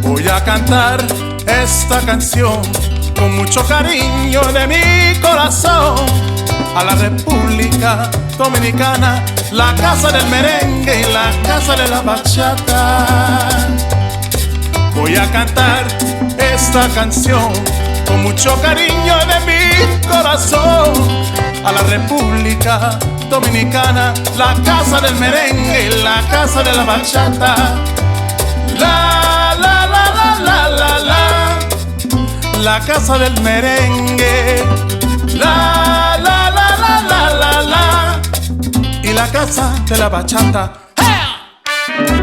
Voy a cantar esta canción con mucho cariño de mi corazón a la República Dominicana, la casa del merengue y la casa de la bachata. Voy a cantar esta canción con mucho cariño de mi corazón a la República Dominicana, la casa del merengue y la casa de la bachata. La casa del merengue, la y la casa de la bachata. ¡Hey!